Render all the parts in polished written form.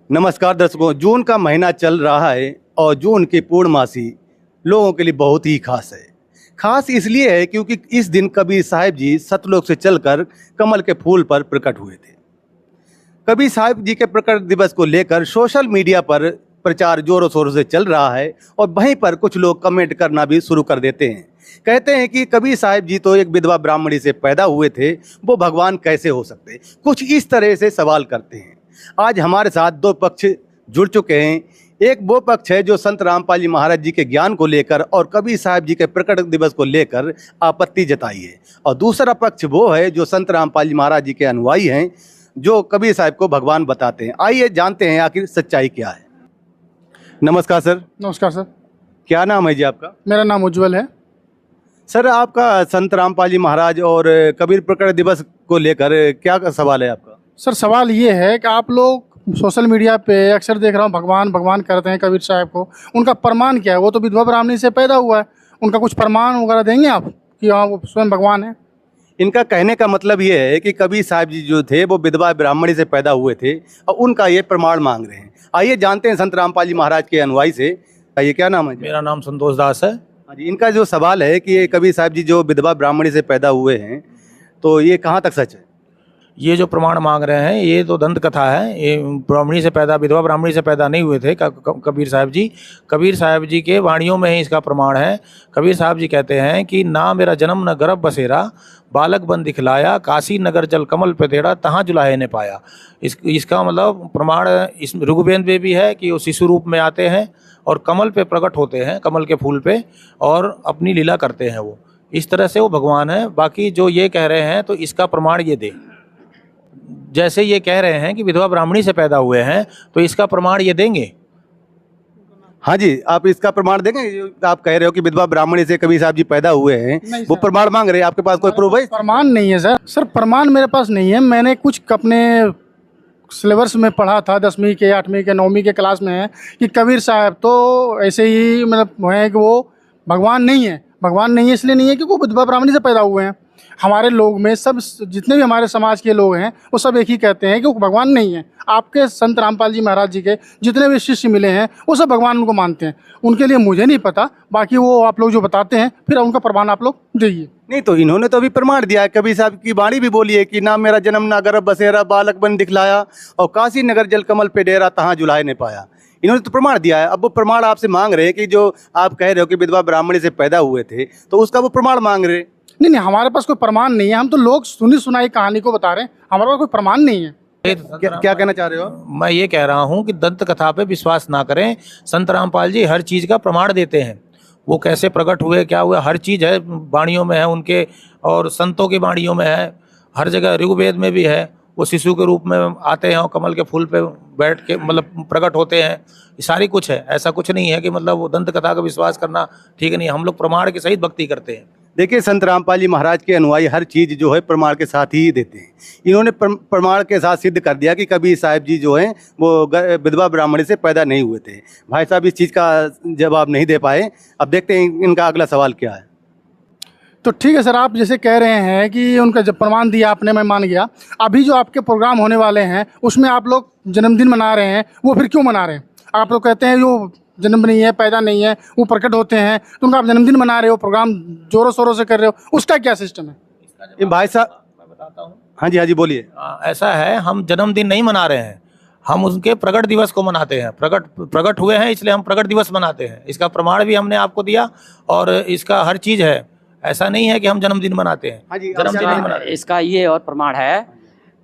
नमस्कार दर्शकों, जून का महीना चल रहा है और जून की पूर्णमासी लोगों के लिए बहुत ही खास है। खास इसलिए है क्योंकि इस दिन कबीर साहिब जी सतलोक से चलकर कमल के फूल पर प्रकट हुए थे। कबीर साहिब जी के प्रकट दिवस को लेकर सोशल मीडिया पर प्रचार जोरों शोरों से चल रहा है और वहीं पर कुछ लोग कमेंट करना भी शुरू कर देते हैं। कहते हैं कि कबीर साहिब जी तो एक विधवा ब्राह्मणी से पैदा हुए थे, वो भगवान कैसे हो सकते। कुछ इस तरह से सवाल करते हैं। आज हमारे साथ दो पक्ष जुड़ चुके हैं। एक वो पक्ष है जो संत रामपाल जी महाराज जी के ज्ञान को लेकर और कबीर साहिब जी के प्रकट दिवस को लेकर आपत्ति जताई है, और दूसरा पक्ष वो है जो संत रामपाल जी महाराज जी के अनुयायी हैं, जो कबीर साहिब को भगवान बताते हैं। आइए जानते हैं आखिर सच्चाई क्या है। नमस्कार सर। नमस्कार सर। क्या नाम है जी आपका? मेरा नाम उज्जवल है। सर, आपका संत रामपाल जी महाराज और कबीर प्रकट दिवस को लेकर क्या सवाल है आपका? सर, सवाल ये है कि आप लोग सोशल मीडिया पे अक्सर देख रहा हूँ भगवान भगवान करते हैं कबीर साहब को। उनका प्रमाण क्या है? वो तो विधवा ब्राह्मणी से पैदा हुआ है, उनका कुछ प्रमाण वगैरह देंगे आप कि हाँ वो स्वयं भगवान है? इनका कहने का मतलब ये है कि कबीर साहब जी जो थे वो विधवा ब्राह्मणी से पैदा हुए थे और उनका ये प्रमाण मांग रहे हैं। आइए जानते हैं संत रामपाल जी महाराज के अनुयायी से। ये क्या नाम है जी? मेरा नाम संतोष दास है। हाँ जी, इनका जो सवाल है कि ये कबीर साहब जी जो विधवा ब्राह्मणी से पैदा हुए हैं, तो ये कहाँ तक सच है? ये जो प्रमाण मांग रहे हैं ये तो दंत कथा है। ये ब्राह्मणी से पैदा, विधवा ब्राह्मणी से पैदा नहीं हुए थे कबीर साहब जी। कबीर साहब जी के वाणियों में ही इसका प्रमाण है। कबीर साहब जी कहते हैं कि ना मेरा जन्म न गर्भ बसेरा, बालक बन दिखलाया, काशी नगर जल कमल पे तेरा, तहाँ जुलाहे ने पाया। इसका मतलब प्रमाण इस ऋग्वेद में भी है कि वो शिशु रूप में आते हैं और कमल पे प्रकट होते हैं, कमल के फूल पे, और अपनी लीला करते हैं। वो इस तरह से वो भगवान है। बाकी जो ये कह रहे हैं तो इसका प्रमाण ये दे। जैसे ये कह रहे हैं कि विधवा ब्राह्मणी से पैदा हुए हैं तो इसका प्रमाण ये देंगे। हाँ जी, आप इसका प्रमाण देंगे? जो आप कह रहे हो कि विधवा ब्राह्मणी से कबीर साहब जी पैदा हुए हैं, वो प्रमाण मांग रहे हैं, आपके पास कोई प्रूफ है? प्रमाण नहीं है सर, प्रमाण मेरे पास नहीं है। मैंने कुछ अपने सिलेबस में पढ़ा था 10वीं के 8वीं के 9वीं के क्लास में है कि कबीर साहब तो ऐसे ही मतलब है कि वो भगवान नहीं है। भगवान नहीं है इसलिए नहीं है कि वो विधवा ब्राह्मणी से पैदा हुए हैं। हमारे लोग में सब जितने भी हमारे समाज के लोग हैं वो सब एक ही कहते हैं कि वो भगवान नहीं है। आपके संत रामपाल जी महाराज जी के जितने भी शिष्य मिले हैं वो सब भगवान उनको मानते हैं। उनके लिए मुझे नहीं पता, बाकी वो आप लोग जो बताते हैं फिर उनका प्रमाण आप लोग दीजिए। नहीं तो इन्होंने तो अभी प्रमाण दिया है। कबीर साहब की वाणी भी बोली है कि ना मेरा जन्म ना गर्भ बसेरा, बालक बन दिखलाया, और काशी नगर जल कमल पे डेरा, तहाँ जुलाहे ने पाया। इन्होंने तो प्रमाण दिया है। अब वो प्रमाण आपसे मांग रहे हैं कि जो आप कह रहे हो कि विधवा ब्राह्मणी से पैदा हुए थे, तो उसका वो प्रमाण मांग रहे हैं। नहीं, हमारे पास कोई प्रमाण नहीं है। हम तो लोग सुनी सुनाई कहानी को बता रहे हैं, हमारे पास कोई प्रमाण नहीं है। क्या कहना चाह रहे हो? मैं ये कह रहा हूँ कि दंत कथा पे विश्वास ना करें। संत रामपाल जी हर चीज़ का प्रमाण देते हैं। वो कैसे प्रकट हुए, क्या हुआ, हर चीज़ है, वाणियों में है उनके, और संतों की वाणियों में है। हर जगह ऋग्वेद में भी है। वो शिशु के रूप में आते हैं और कमल के फूल पे बैठ के मतलब प्रकट होते हैं। ये सारी कुछ है। ऐसा कुछ नहीं है कि मतलब वो दंत कथा का विश्वास करना ठीक नहीं है। हम लोग प्रमाण के सहित भक्ति करते हैं। देखिए, संत रामपाल जी महाराज के अनुयायी हर चीज़ जो है प्रमाण के साथ ही देते हैं। इन्होंने प्रमाण के साथ सिद्ध कर दिया कि कबीर साहब जी जो हैं वो विधवा ब्राह्मणी से पैदा नहीं हुए थे। भाई साहब इस चीज़ का जवाब नहीं दे पाए। अब देखते हैं इनका अगला सवाल क्या है। तो ठीक है सर, आप जैसे कह रहे हैं कि उनका जब प्रमाण दिया आपने, मैं मान गया। अभी जो आपके प्रोग्राम होने वाले हैं उसमें आप लोग जन्मदिन मना रहे हैं, वो फिर क्यों मना रहे हैं? आप लोग कहते हैं जो जन्म नहीं है, पैदा नहीं है, वो प्रकट होते हैं, तो उनका आप जन्मदिन मना रहे हो, प्रोग्राम जोरों शोरों से कर रहे हो, उसका क्या सिस्टम है? ये भाई साहब, मैं बताता हूँ। हाँ जी बोलिए। ऐसा है, हम जन्मदिन नहीं मना रहे हैं, हम उनके प्रकट दिवस को मनाते हैं। प्रकट हुए हैं इसलिए हम प्रकट दिवस मनाते हैं। इसका प्रमाण भी हमने आपको दिया और इसका हर चीज़ है। ऐसा नहीं है कि हम जन्मदिन मनाते हैं। हाँ जी, जन्मदिन नहीं मनाते। इसका ये और प्रमाण है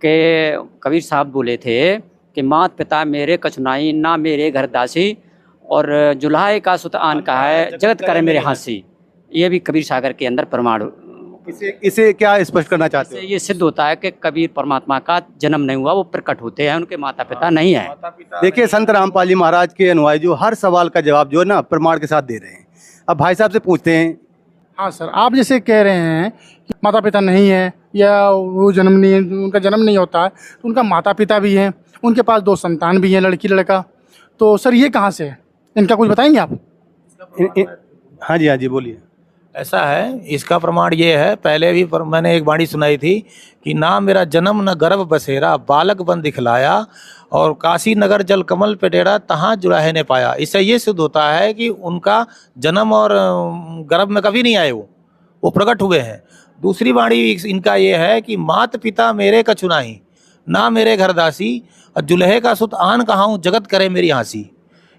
कि कबीर साहब बोले थे कि मात पिता मेरे कछुनाई, ना मेरे घर दासी, और जुलाहे का सुत आन का है, जगत करे मेरे हांसी। ये भी कबीर सागर के अंदर प्रमाण। इसे क्या स्पष्ट करना चाहते हो? ये सिद्ध होता है कि कबीर परमात्मा का जन्म नहीं हुआ, वो प्रकट होते हैं, उनके माता पिता नहीं है। देखिए, संत रामपाल जी महाराज के अनुयायी जो हर सवाल का जवाब जो है ना प्रमाण के साथ दे रहे हैं। अब भाई साहब से पूछते हैं। हाँ सर, आप जैसे कह रहे हैं कि माता पिता नहीं है या वो जन्म नहीं है, उनका जन्म नहीं होता है, तो उनका माता पिता भी हैं, उनके पास 2 संतान भी हैं, लड़की लड़का। तो सर ये कहाँ से है? इनका कुछ बताएंगे आप? हाँ जी बोलिए। ऐसा है, इसका प्रमाण ये है, पहले भी मैंने एक वाणी सुनाई थी कि ना मेरा जन्म न गर्भ बसेरा, बालक बन दिखलाया, और काशी नगर जल कमल पे डेरा, तहाँ जुड़ाहे ने पाया। इससे ये सिद्ध होता है कि उनका जन्म और गर्भ में कभी नहीं आए, वो प्रकट हुए हैं। दूसरी वाणी इनका ये है कि मात पिता मेरे कछु नाही, ना मेरे घर दासी, और जुल्हे का सुत आन कहाऊँ, जगत करे मेरी हंसी।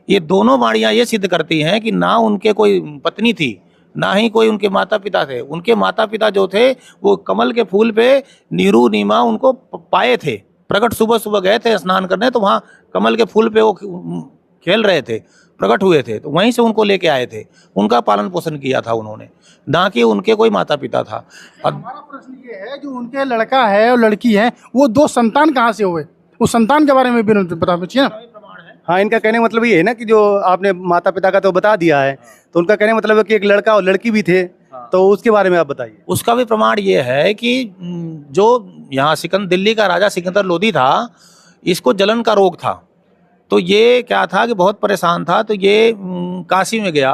ये दोनों वाणियाँ ये सिद्ध करती हैं कि ना उनके कोई पत्नी थी, ना ही कोई उनके माता पिता थे। उनके माता पिता जो थे वो कमल के फूल पे नीरू नीमा उनको पाए थे, प्रकट सुबह सुबह गए थे स्नान करने, तो वहाँ कमल के फूल पे वो खेल रहे थे, प्रकट हुए थे, तो वहीं से उनको लेके आए थे, उनका पालन पोषण किया था उन्होंने, ना कि उनके कोई माता पिता था। हमारा प्रश्न ये है, जो उनके लड़का है और लड़की है, वो दो संतान कहाँ से हुए, उस संतान के बारे में भी बता पूछिए ना। हाँ, इनका कहने का मतलब ये है ना कि जो आपने माता पिता का तो बता दिया है, तो उनका कहने का मतलब है कि एक लड़का और लड़की भी थे, तो उसके बारे में आप बताइए। उसका भी प्रमाण ये है कि जो यहाँ दिल्ली का राजा सिकंदर लोदी था, इसको जलन का रोग था, तो ये क्या था कि बहुत परेशान था, तो ये काशी में गया,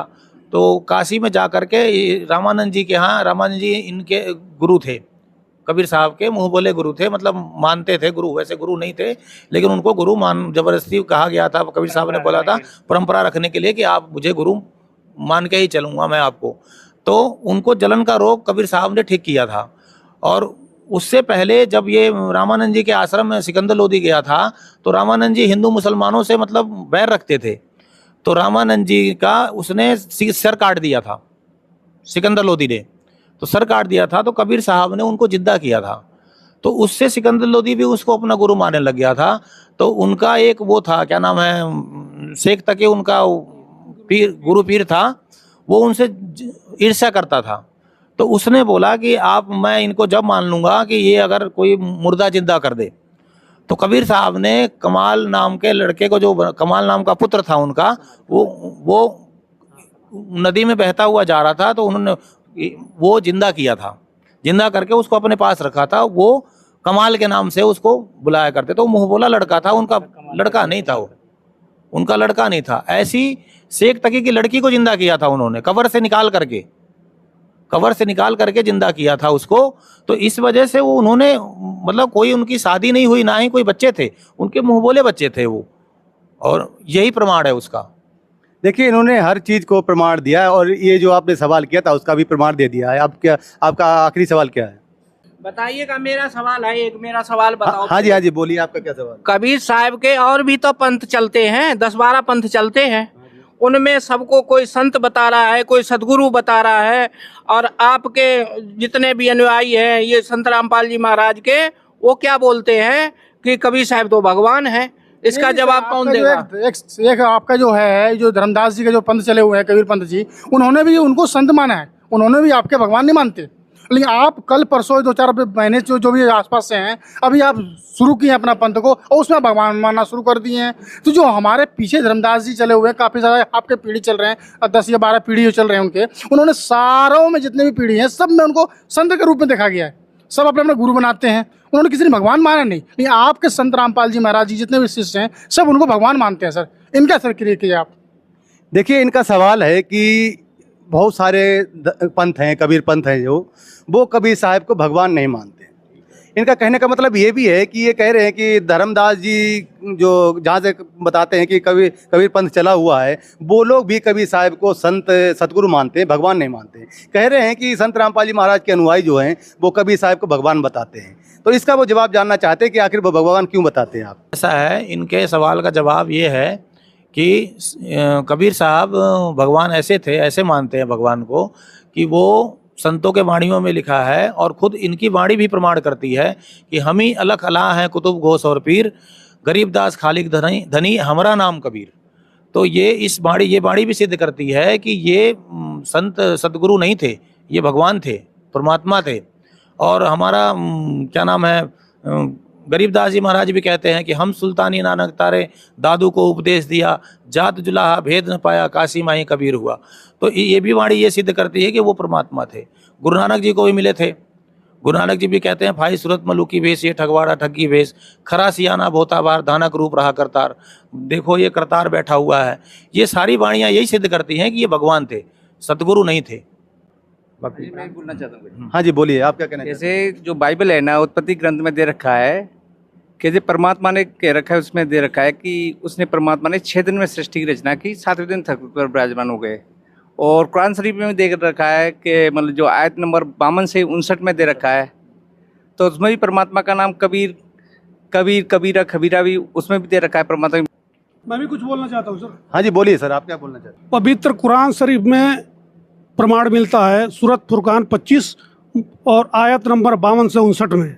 तो काशी में जा करके रामानंद जी के यहाँ, रामानंद जी इनके गुरु थे, कबीर साहब के मुंह बोले गुरु थे, मतलब मानते थे गुरु, वैसे गुरु नहीं थे, लेकिन उनको गुरु जबरदस्ती कहा गया था। कबीर साहब ने बोला था परंपरा रखने के लिए कि आप मुझे गुरु मान के ही चलूँगा मैं आपको। तो उनको जलन का रोग कबीर साहब ने ठीक किया था। और उससे पहले जब ये रामानंद जी के आश्रम में सिकंदर लोदी गया था, तो रामानंद जी हिंदू मुसलमानों से मतलब बैर रखते थे, तो रामानंद जी का उसने सर काट दिया था सिकंदर लोदी ने, तो सर काट दिया था, तो कबीर साहब ने उनको जिद्दा किया था, तो उससे सिकंदर लोदी भी उसको अपना गुरु मानने लग गया था। तो उनका एक वो था, क्या नाम है, शेख तके उनका पीर, गुरु पीर था, वो उनसे ईर्ष्या करता था, तो उसने बोला कि मैं इनको जब मान लूँगा कि ये अगर कोई मुर्दा जिंदा कर दे। तो कबीर साहब ने कमाल नाम के लड़के को, जो कमाल नाम का पुत्र था उनका, वो नदी में बहता हुआ जा रहा था, तो उन्होंने वो जिंदा किया था, जिंदा करके उसको अपने पास रखा था। वो कमाल के नाम से उसको बुलाया करते, तो मुंह बोला लड़का था, उनका लड़का नहीं था, वो उनका लड़का नहीं था। ऐसी शेख तकी की लड़की को जिंदा किया था उन्होंने, कब्र से निकाल करके जिंदा किया था उसको। तो इस वजह से वो उन्होंने, मतलब कोई उनकी शादी नहीं हुई, ना ही कोई बच्चे थे, उनके मुंह बोले बच्चे थे वो, और यही प्रमाण है उसका। देखिए, इन्होंने हर चीज़ को प्रमाण दिया है, और ये जो आपने सवाल किया था उसका भी प्रमाण दे दिया है। अब क्या आपका आखिरी सवाल क्या है? बताइएगा। मेरा सवाल है, एक मेरा सवाल बताओ। हाँ जी, हाँ जी, बोलिए, आपका क्या सवाल? कबीर साहब के और भी तो पंथ चलते हैं, 10-12 पंथ चलते हैं, उनमें सबको कोई संत बता रहा है, कोई सदगुरु बता रहा है, और आपके जितने भी अनुयायी हैं ये संत रामपाल जी महाराज के, वो क्या बोलते हैं कि कबीर साहब तो भगवान है। इसका जवाब कौन देगा? एक आपका जो है, जो धर्मदास जी के जो पंथ चले हुए हैं, कबीर पंथ जी, उन्होंने भी उनको संत माना है, उन्होंने भी आपके भगवान नहीं मानते। लेकिन आप कल परसों 2-4 महीने जो भी आसपास से हैं, अभी आप शुरू किए अपना पंथ को, और उसमें भगवान मानना शुरू कर दिए हैं। तो जो हमारे पीछे धर्मदास जी चले हुए हैं, काफ़ी सारे आपके पीढ़ी चल रहे हैं, 10 या 12 पीढ़ी चल रहे हैं उनके, उन्होंने सारों में जितने भी पीढ़ी हैं, सब में उनको संत के रूप में देखा गया है, सब अपने अपने गुरु बनाते हैं, उन्होंने किसी ने भगवान माना नहीं। लेकिन आपके संत रामपाल जी महाराज जी जितने भी शिष्य हैं, सब उनको भगवान मानते हैं। सर, इनका सर कीजिए आप। देखिए, इनका सवाल है कि बहुत सारे पंथ हैं, कबीर पंथ हैं, जो वो कबीर साहब को भगवान नहीं मानते। इनका कहने का मतलब ये भी है कि ये कह रहे हैं कि धर्मदास जी जो जहाँ से बताते हैं कि कबीर पंथ चला हुआ है, वो लोग भी कबीर साहब को संत सतगुरु मानते हैं, भगवान नहीं मानते। कह रहे हैं कि संत रामपाल जी महाराज के अनुयायी जो हैं वो कबीर साहब को भगवान बताते हैं। तो इसका वो जवाब जानना चाहते हैं कि आखिर वो भगवान क्यों बताते हैं आप? ऐसा है, इनके सवाल का जवाब ये है कि कबीर साहब भगवान ऐसे थे, ऐसे मानते हैं भगवान को, कि वो संतों के वाणियों में लिखा है, और खुद इनकी वाणी भी प्रमाण करती है कि हम ही अलग अला हैं कुतुब घोष और पीर, गरीबदास खालिक धनी हमारा नाम कबीर। तो ये वाणी भी सिद्ध करती है कि ये संत सतगुरु नहीं थे, ये भगवान थे, परमात्मा थे। और हमारा क्या नाम है, गरीबदास जी महाराज भी कहते हैं कि हम सुल्तानी नानक तारे दादू को उपदेश दिया, जात जुलाहा भेद न पाया, काशी माही कबीर हुआ। तो ये भी वाणी ये सिद्ध करती है कि वो परमात्मा थे। गुरु नानक जी को भी मिले थे, गुरु नानक जी भी कहते हैं, भाई सूरत मलुकी भेष, ये ठगवाड़ा ठगी भेष, खरा सियाना भोता बार, धानक रूप रहा करतार। देखो ये करतार बैठा हुआ है। ये सारी वाणियाँ यही सिद्ध करती हैं कि ये भगवान थे, सतगुरु नहीं थे। बाकी मैं बोलना चाहता हूँ, हाँ जी बोलिए, आप क्या कहना चाहते जैसे जो बाइबल है ना, उत्पत्ति ग्रंथ में दे रखा है कि जो परमात्मा ने कह रखा है, उसमें दे रखा है कि उसने परमात्मा ने 6 दिन में सृष्टि की रचना की, 7वें दिन धरती पर विराजमान हो गए। और कुरान शरीफ में भी देख रखा है कि मतलब जो आयत नंबर 52 से 59 में दे रखा है, तो उसमें भी परमात्मा का नाम कबीर, कबीरा, खबीरा भी उसमें भी दे रखा है परमात्मा। मैं भी कुछ बोलना चाहता हूँ सर। हैं? हाँ जी बोलिए सर, आप क्या बोलना चाहते हैं? पवित्र कुरान शरीफ में प्रमाण मिलता है, सूरत फुरकान 25 और आयत नंबर 52 से 59 में,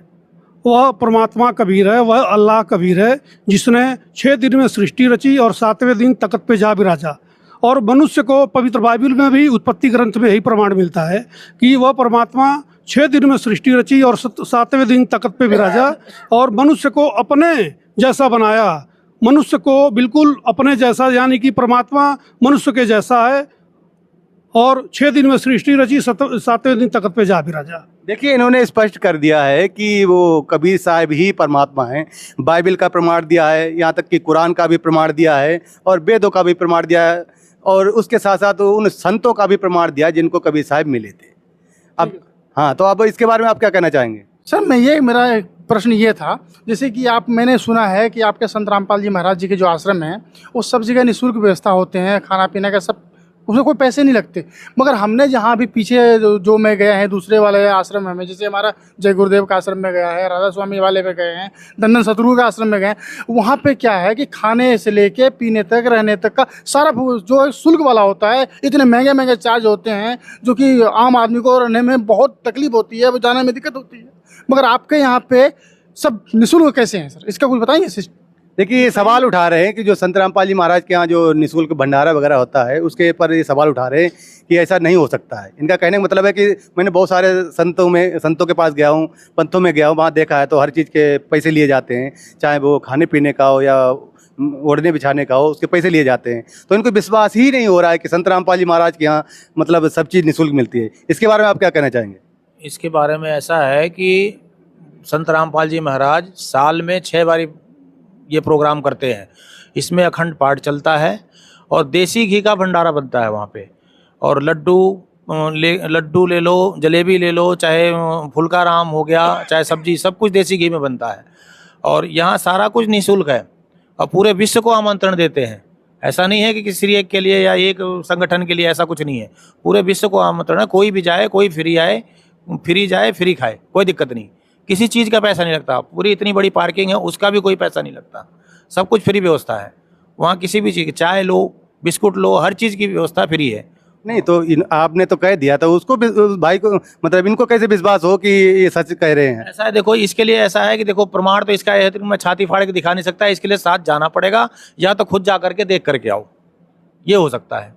वह परमात्मा कबीर है, वह अल्लाह कबीर है, जिसने 6 दिन में सृष्टि रची और 7वें दिन तख्त पे जा विराजा। और मनुष्य को पवित्र बाइबल में भी उत्पत्ति ग्रंथ में यही प्रमाण मिलता है कि वह परमात्मा 6 दिन में सृष्टि रची और 7वें दिन तख्त पे विराजा और मनुष्य को अपने जैसा बनाया। मनुष्य को बिल्कुल अपने जैसा, यानी कि परमात्मा मनुष्य के जैसा है और 6 दिन में सृष्टि रची, 7वें दिन तख्त पे जा विराजा। देखिए, इन्होंने स्पष्ट कर दिया है कि वो कबीर साहब ही परमात्मा हैं। बाइबल का प्रमाण दिया है, यहाँ तक कि कुरान का भी प्रमाण दिया है और वेदों का भी प्रमाण दिया है, और उसके साथ साथ उन संतों का भी प्रमाण दिया जिनको कबीर साहब मिले थे। अब हाँ, तो अब इसके बारे में आप क्या कहना चाहेंगे? सर मेरा एक प्रश्न ये था, जैसे कि मैंने सुना है कि आपके संत रामपाल जी महाराज जी के जो आश्रम है, वो सब जगह निःशुल्क व्यवस्था होते हैं, खाना पीना का सब, उसमें कोई पैसे नहीं लगते। मगर हमने जहाँ भी पीछे जो में गए हैं दूसरे वाले आश्रम में, जैसे हमारा जय गुरुदेव का आश्रम में गया है, राधा स्वामी वाले पे गए हैं, दंदन सतगुरु का आश्रम में गए हैं, वहाँ पे क्या है कि खाने से लेके पीने तक, रहने तक का सारा जो शुल्क वाला होता है, इतने महंगे महंगे चार्ज होते हैं जो कि आम आदमी को रहने में बहुत तकलीफ होती है, वो जाने में दिक्कत होती है। मगर आपके यहाँ पे सब निःशुल्क कैसे हैं सर, इसका कुछ बताइए सिस्टम। देखिए, ये सवाल उठा रहे हैं कि जो संत रामपाल जी महाराज के यहाँ जो निःशुल्क भंडारा वगैरह होता है, उसके पर ये सवाल उठा रहे हैं कि ऐसा नहीं हो सकता है। इनका कहने का मतलब है कि मैंने बहुत सारे संतों के पास गया हूँ, पंथों में गया हूँ, वहाँ देखा है तो हर चीज़ के पैसे लिए जाते हैं, चाहे वो खाने पीने का हो या ओढ़ने बिछाने का हो, उसके पैसे लिए जाते हैं। तो इनको विश्वास ही नहीं हो रहा है कि संत रामपाल जी महाराज के यहाँ मतलब सब चीज़ निःशुल्क मिलती है। इसके बारे में आप क्या कहना चाहेंगे? इसके बारे में ऐसा है कि संत रामपाल जी महाराज साल में 6 बारी ये प्रोग्राम करते हैं। इसमें अखंड पाठ चलता है और देसी घी का भंडारा बनता है वहाँ पे, और लड्डू ले लो, जलेबी ले लो, चाहे फुल्का राम हो गया, चाहे सब्जी, सब कुछ देसी घी में बनता है। और यहाँ सारा कुछ निःशुल्क है और पूरे विश्व को आमंत्रण देते हैं। ऐसा नहीं है कि किसी एक के लिए या एक संगठन के लिए, ऐसा कुछ नहीं है, पूरे विश्व को आमंत्रण है। कोई भी जाए, कोई फ्री आए, फ्री जाए, फ्री खाए, कोई दिक्कत नहीं। किसी चीज़ का पैसा नहीं लगता। पूरी इतनी बड़ी पार्किंग है, उसका भी कोई पैसा नहीं लगता, सब कुछ फ्री व्यवस्था है वहाँ। किसी भी चीज़ की, चाय लो, बिस्कुट लो, हर चीज़ की व्यवस्था फ्री है। नहीं तो आपने तो कह दिया था उसको, भाई को मतलब इनको कैसे विश्वास हो कि ये सच कह रहे हैं? ऐसा है, देखो इसके लिए ऐसा है कि देखो प्रमाण तो इसका है, मैं छाती फाड़ के दिखा नहीं सकता, इसके लिए साथ जाना पड़ेगा, या तो खुद जा करके देख करके आओ, ये हो सकता है।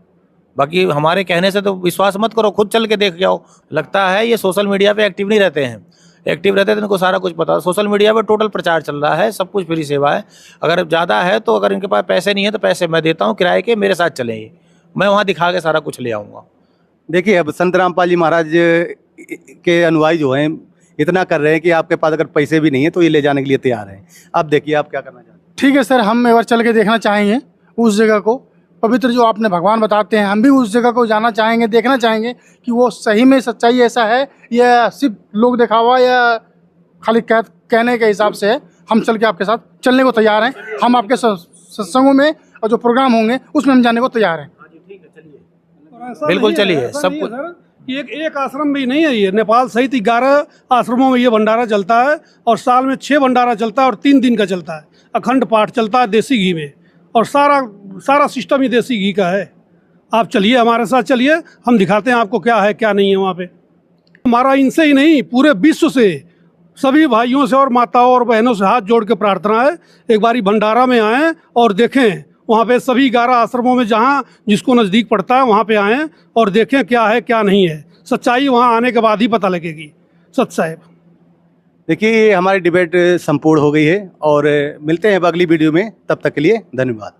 बाकी हमारे कहने से तो विश्वास मत करो, खुद चल के देख के आओ। लगता है ये सोशल मीडिया पे एक्टिव नहीं रहते हैं, एक्टिव रहते हैं तो इनको सारा कुछ पता। सोशल मीडिया पे टोटल प्रचार चल रहा है, सब कुछ फ्री सेवा है। अगर ज़्यादा है तो, अगर इनके पास पैसे नहीं है तो पैसे मैं देता हूँ किराए के, मेरे साथ चलें, ये मैं वहाँ दिखा के सारा कुछ ले आऊँगा। देखिए, अब संत रामपाल जी महाराज के अनुयायी जो हैं इतना कर रहे हैं कि आपके पास अगर पैसे भी नहीं है तो ये ले जाने के लिए तैयार हैं। अब देखिए आप क्या करना चाहते हैं। ठीक है सर, हम एक बार चल के देखना चाहेंगे उस जगह को, पवित्र जो आपने भगवान बताते हैं, हम भी उस जगह को जाना चाहेंगे, देखना चाहेंगे कि वो सही में सच्चाई ऐसा है या सिर्फ लोग दिखावा या खाली कहने के हिसाब से है। हम चल के आपके साथ चलने को तैयार हैं। हम आपके सत्संगों में और जो प्रोग्राम होंगे उसमें हम जाने को तैयार हैं। बिल्कुल चलिए, सब कुछ। एक आश्रम भी नहीं है, ये नेपाल सहित 11 आश्रमों में ये भंडारा चलता है और साल में 6 भंडारा चलता है और 3 दिन का चलता है। अखंड पाठ चलता है देसी घी में और सारा सिस्टम ही देसी घी का है। आप चलिए, हमारे साथ चलिए, हम दिखाते हैं आपको क्या है क्या नहीं है वहाँ पे। हमारा इनसे ही नहीं, पूरे विश्व से सभी भाइयों से और माताओं और बहनों से हाथ जोड़ के प्रार्थना है, एक बारी भंडारा में आएँ और देखें। वहाँ पे सभी 11 आश्रमों में जहाँ जिसको नज़दीक पड़ता है वहाँ पे आएँ और देखें क्या है क्या नहीं है। सच्चाई वहाँ आने के बाद ही पता लगेगी। सत साहेब, देखिए, हमारी डिबेट संपूर्ण हो गई है और मिलते हैं अब अगली वीडियो में। तब तक के लिए धन्यवाद।